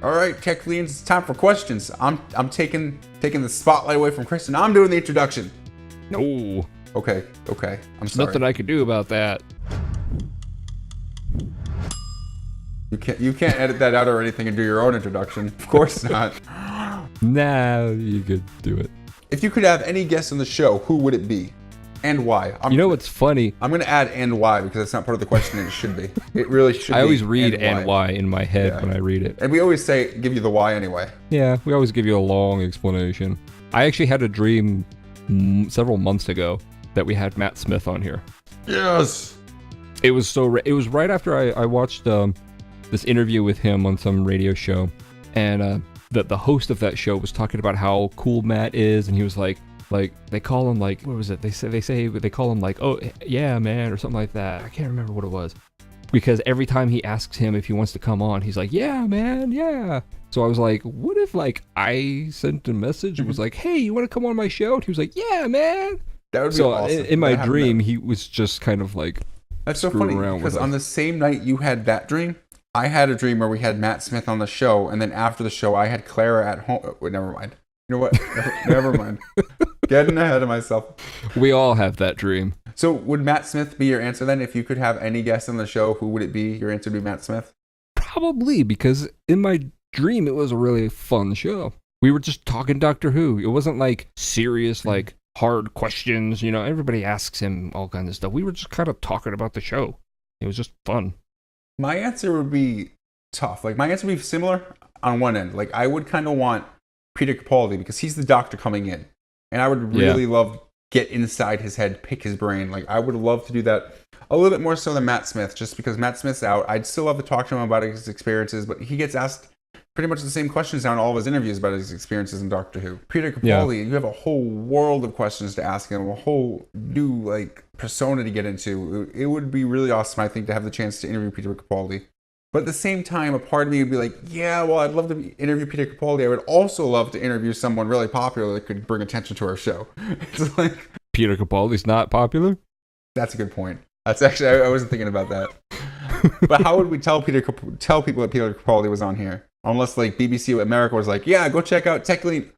All right, Teklians, it's time for questions. I'm taking the spotlight away from Chris, and I'm doing the introduction. No. Okay. I'm sorry. Nothing I can do about that. You can't edit that out or anything and do your own introduction. Of course not. Nah, you could do it. If you could have any guest on the show, who would it be? And why? You know what's funny? I'm going to add and why because it's not part of the question and it should be. It really should be. I always read and why in my head when I read it. And we always say, give you the why anyway. Yeah, we always give you a long explanation. I actually had a dream several months ago that we had Matt Smith on here. Yes. It was it was right after I watched this interview with him on some radio show, and the host of that show was talking about how cool Matt is, and he was like they call him like, what was it? They call him like, oh yeah man, or something like that. I can't remember what it was, because every time he asks him if he wants to come on, he's like, yeah man, yeah. So I was like, what if like I sent a message and was like, hey, you want to come on my show? And he was like, yeah man. That would be awesome. In my dream, he was just kind of like, that's so funny because on the same night you had that dream, I had a dream where we had Matt Smith on the show, and then after the show I had Clara at home. Oh, wait, never mind. You know what? Never mind. Getting ahead of myself. We all have that dream. So would Matt Smith be your answer then? If you could have any guest on the show, who would it be? Your answer would be Matt Smith? Probably, because in my dream it was a really fun show. We were just talking Doctor Who. It wasn't like serious, like hard questions. You know, everybody asks him all kinds of stuff. We were just kind of talking about the show. It was just fun. My answer would be tough. Like, my answer would be similar on one end. Like, I would kind of want Peter Capaldi because he's the doctor coming in. And I would really love to get inside his head, pick his brain. Like, I would love to do that a little bit more so than Matt Smith, just because Matt Smith's out. I'd still love to talk to him about his experiences, but he gets asked pretty much the same questions now in all of his interviews about his experiences in Doctor Who. Peter Capaldi, you have a whole world of questions to ask him, a whole new, like, persona to get into. It would be really awesome, I think, to have the chance to interview Peter Capaldi. But at the same time, a part of me would be like, yeah, well, I'd love to interview Peter Capaldi. I would also love to interview someone really popular that could bring attention to our show. It's like, Peter Capaldi's not popular? That's a good point. That's actually, I wasn't thinking about that. But how would we tell people that Peter Capaldi was on here? Unless like BBC America was like, yeah, go check out Teklian.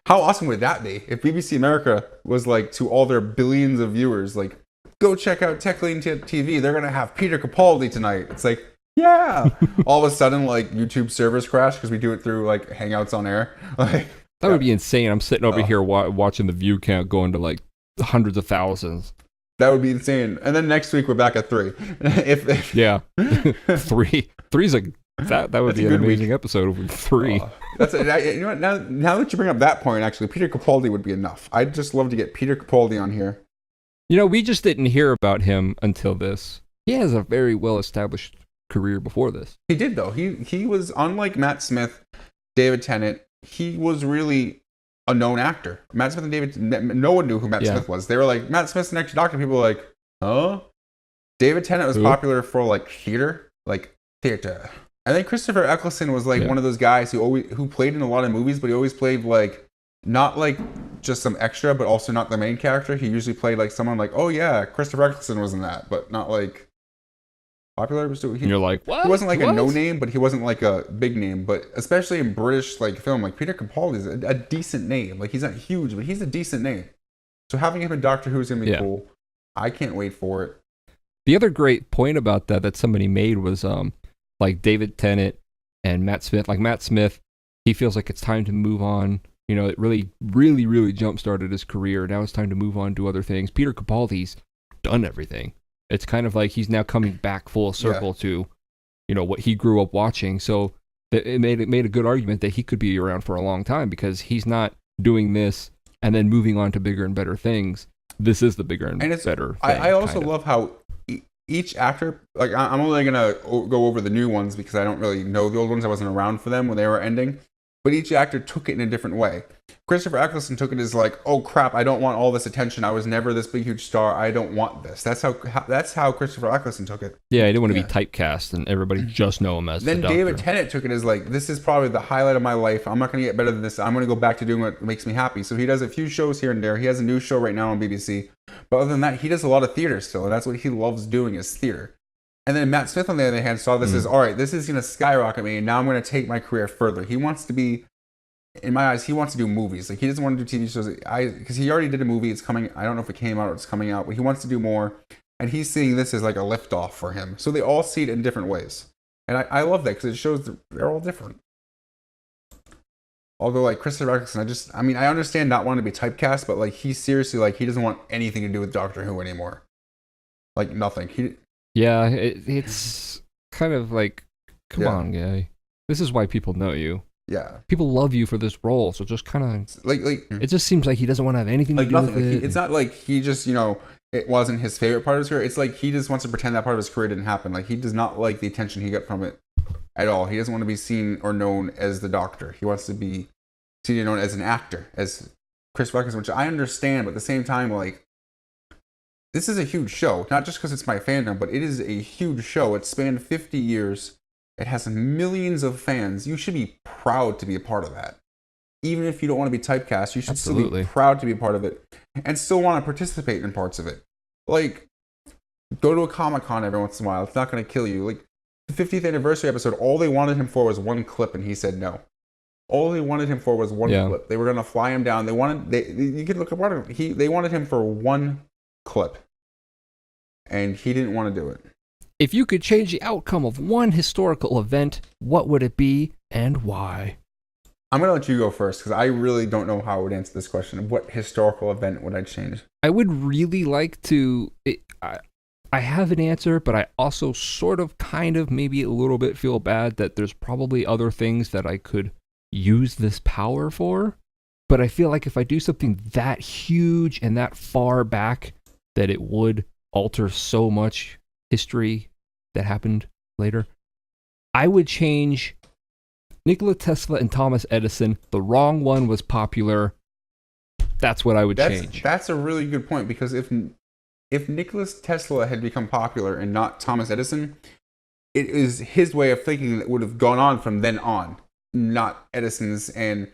How awesome would that be if BBC America was like, to all their billions of viewers, like, go check out Teklian.TV. They're going to have Peter Capaldi tonight. It's like, yeah. All of a sudden, like, YouTube servers crash because we do it through like Hangouts on air. Like, that would be insane. I'm sitting over here watching the view count going to like hundreds of thousands. That would be insane. And then next week we're back at 3. if yeah, 3. 3's a that would be an amazing episode with 3. You know what? Now that you bring up that point, actually, Peter Capaldi would be enough. I'd just love to get Peter Capaldi on here. You know, we just didn't hear about him until this. He has a very well established career before this. He did though. He was, unlike Matt Smith, David Tennant. He was really a known actor. Matt Smith and David, no one knew who Matt Smith was. They were like, Matt Smith's the next Doctor. People were like, huh? David Tennant was popular for like theater. And then Christopher Eccleston was like one of those guys who played in a lot of movies, but he always played like, not like just some extra, but also not the main character. He usually played like someone like, oh yeah, Christopher Eccleston was in that, but not like popular. You're like, what? He wasn't like a no name, but he wasn't like a big name. But especially in British like film, like Peter Capaldi is a decent name. Like, he's not huge, but he's a decent name. So having him in Doctor Who is gonna be cool. I can't wait for it. The other great point about that somebody made was like David Tennant and Matt Smith. Like Matt Smith, he feels like it's time to move on. You know, it really, really, really jump-started his career. Now it's time to move on to other things. Peter Capaldi's done everything. It's kind of like he's now coming back full circle to, you know, what he grew up watching. So it made a good argument that he could be around for a long time because he's not doing this and then moving on to bigger and better things. This is the bigger and better thing. I also love how each actor, like, I'm only going to go over the new ones because I don't really know the old ones. I wasn't around for them when they were ending. But each actor took it in a different way. Christopher Eccleston took it as like, oh crap, I don't want all this attention. I was never this big, huge star. I don't want this. That's how Christopher Eccleston took it. Yeah, he didn't want to be typecast and everybody just know him as the Doctor. Then David Tennant took it as like, this is probably the highlight of my life. I'm not going to get better than this. I'm going to go back to doing what makes me happy. So he does a few shows here and there. He has a new show right now on BBC. But other than that, he does a lot of theater still. And that's what he loves doing, is theater. And then Matt Smith, on the other hand, saw this as, all right, this is going to skyrocket me, and now I'm going to take my career further. He wants to be, in my eyes, he wants to do movies. Like, he doesn't want to do TV shows. Because he already did a movie. It's coming. I don't know if it came out or it's coming out, but he wants to do more. And he's seeing this as like a liftoff for him. So they all see it in different ways. And I love that because it shows they're all different. Although, like, Christopher Eccleston, I understand not wanting to be typecast, but, like, he's seriously, like, he doesn't want anything to do with Doctor Who anymore. Like, nothing. Yeah, it's kind of like, come on, guy. This is why people know you. Yeah. People love you for this role, so just kind of... Like, it just seems like he doesn't want to have anything to do with it. It's not like he just, it wasn't his favorite part of his career. It's like he just wants to pretend that part of his career didn't happen. Like, he does not like the attention he got from it at all. He doesn't want to be seen or known as the Doctor. He wants to be seen and known as an actor, as Chris Eccleston, which I understand, but at the same time, like, this is a huge show. Not just because it's my fandom, but it is a huge show. It spanned 50 years. It has millions of fans. You should be proud to be a part of that. Even if you don't want to be typecast, you should still be proud to be a part of it and still want to participate in parts of it. Like, go to a Comic-Con every once in a while. It's not going to kill you. Like, the 50th anniversary episode, all they wanted him for was one clip, and he said no. All they wanted him for was one clip. They were going to fly him down. You could look up what they wanted him for one clip, and he didn't want to do it. If you could change the outcome of one historical event, what would it be and why? I'm going to let you go first because I really don't know how I would answer this question. What historical event would I change? I would really like to... I have an answer, but I also sort of, kind of, maybe a little bit feel bad that there's probably other things that I could use this power for. But I feel like if I do something that huge and that far back, that it would alter so much history that happened later. I would change Nikola Tesla and Thomas Edison. The wrong one was popular. That's what I would change. That's a really good point, because if Nikola Tesla had become popular and not Thomas Edison, it is his way of thinking that would have gone on from then on, not Edison's. And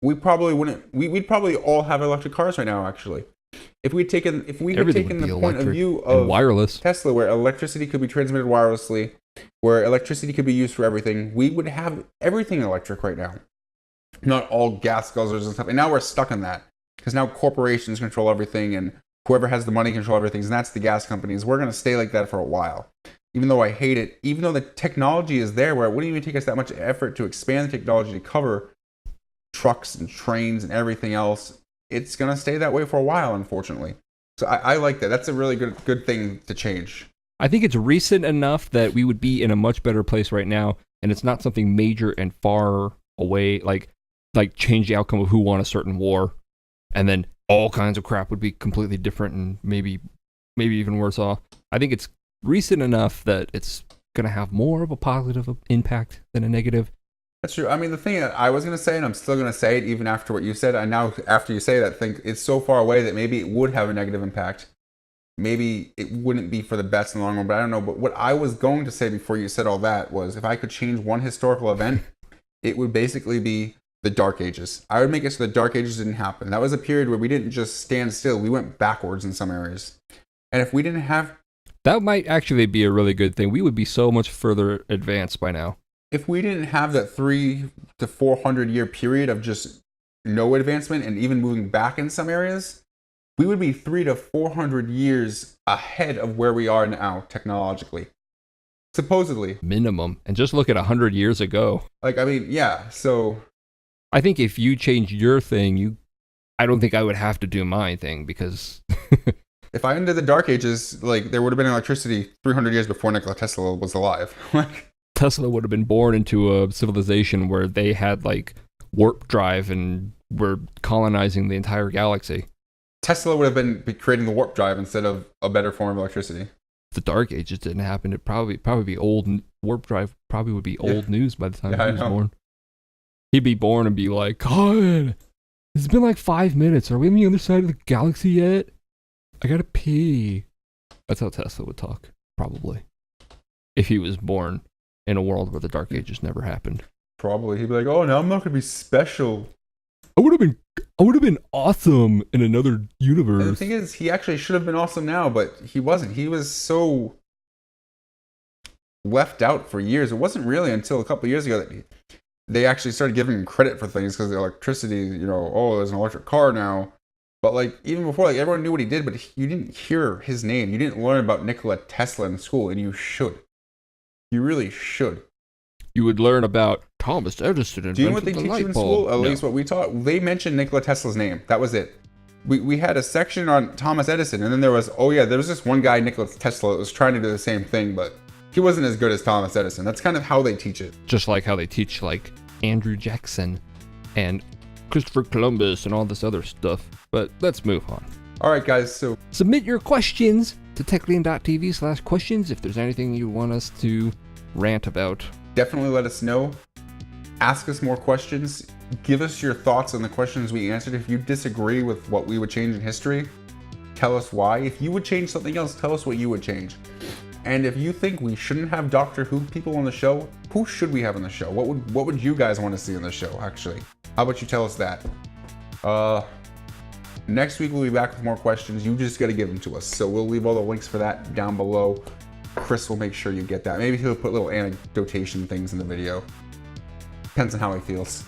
we probably wouldn't. We'd probably all have electric cars right now, actually. If we had taken the point of view of wireless Tesla, where electricity could be transmitted wirelessly, where electricity could be used for everything, we would have everything electric right now. Not all gas guzzlers and stuff. And now we're stuck in that, because now corporations control everything, and whoever has the money control everything, and that's the gas companies. We're going to stay like that for a while. Even though I hate it, even though the technology is there, where it wouldn't even take us that much effort to expand the technology to cover trucks and trains and everything else, it's going to stay that way for a while, unfortunately. So I like that. That's a really good thing to change. I think it's recent enough that we would be in a much better place right now, and it's not something major and far away, like change the outcome of who won a certain war, and then all kinds of crap would be completely different and maybe even worse off. I think it's recent enough that it's going to have more of a positive impact than a negative. That's true. I mean, the thing that I was going to say, and I'm still going to say it even after what you said, I now, after you say that, think it's so far away that maybe it would have a negative impact. Maybe it wouldn't be for the best in the long run, but I don't know. But what I was going to say before you said all that was, if I could change one historical event, it would basically be the Dark Ages. I would make it so the Dark Ages didn't happen. That was a period where we didn't just stand still. We went backwards in some areas. And if we didn't have... That might actually be a really good thing. We would be so much further advanced by now. If we didn't have that 300 to 400 year period of just no advancement and even moving back in some areas, we would be 300 to 400 years ahead of where we are now technologically. Supposedly. Minimum. And just look at 100 years ago. Like, I mean, yeah, so... I think if you change your thing, I don't think I would have to do my thing, because... If I ended the Dark Ages, like, there would have been electricity 300 years before Nikola Tesla was alive. Tesla would have been born into a civilization where they had, like, warp drive and were colonizing the entire galaxy. Tesla would have been creating the warp drive instead of a better form of electricity. If the Dark Ages didn't happen, it'd probably be old. Warp drive probably would be old news by the time he was born. He'd be born and be like, God, it's been like 5 minutes. Are we on the other side of the galaxy yet? I gotta pee. That's how Tesla would talk, probably. If he was born in a world where the Dark Ages never happened. Probably. He'd be like, oh, now I'm not gonna be special. I would have been awesome in another universe. And the thing is, he actually should have been awesome now, but he wasn't. He was so left out for years. It wasn't really until a couple of years ago that they actually started giving him credit for things because the electricity, you know, oh, there's an electric car now. But like even before, like everyone knew what he did, but you didn't hear his name. You didn't learn about Nikola Tesla in school, and you should. You really should. You would learn about Thomas Edison. Do you know what they teach you in school? At least what we taught. They mentioned Nikola Tesla's name. That was it. We had a section on Thomas Edison, and then there was this one guy, Nikola Tesla, that was trying to do the same thing, but he wasn't as good as Thomas Edison. That's kind of how they teach it. Just like how they teach like Andrew Jackson and Christopher Columbus and all this other stuff. But let's move on. All right, guys. So submit your questions to Teklian.TV/questions if there's anything you want us to rant about. Definitely let us know. Ask us more questions. Give us your thoughts on the questions we answered. If you disagree with what we would change in history, tell us why. If you would change something else, tell us what you would change. And if you think we shouldn't have Doctor Who people on the show, who should we have on the show? What would you guys want to see on the show, actually? How about you tell us that? Next week we'll be back with more questions. You just got to give them to us. So we'll leave all the links for that down below. Chris will make sure you get that. Maybe he'll put little anecdotation things in the video. Depends on how he feels.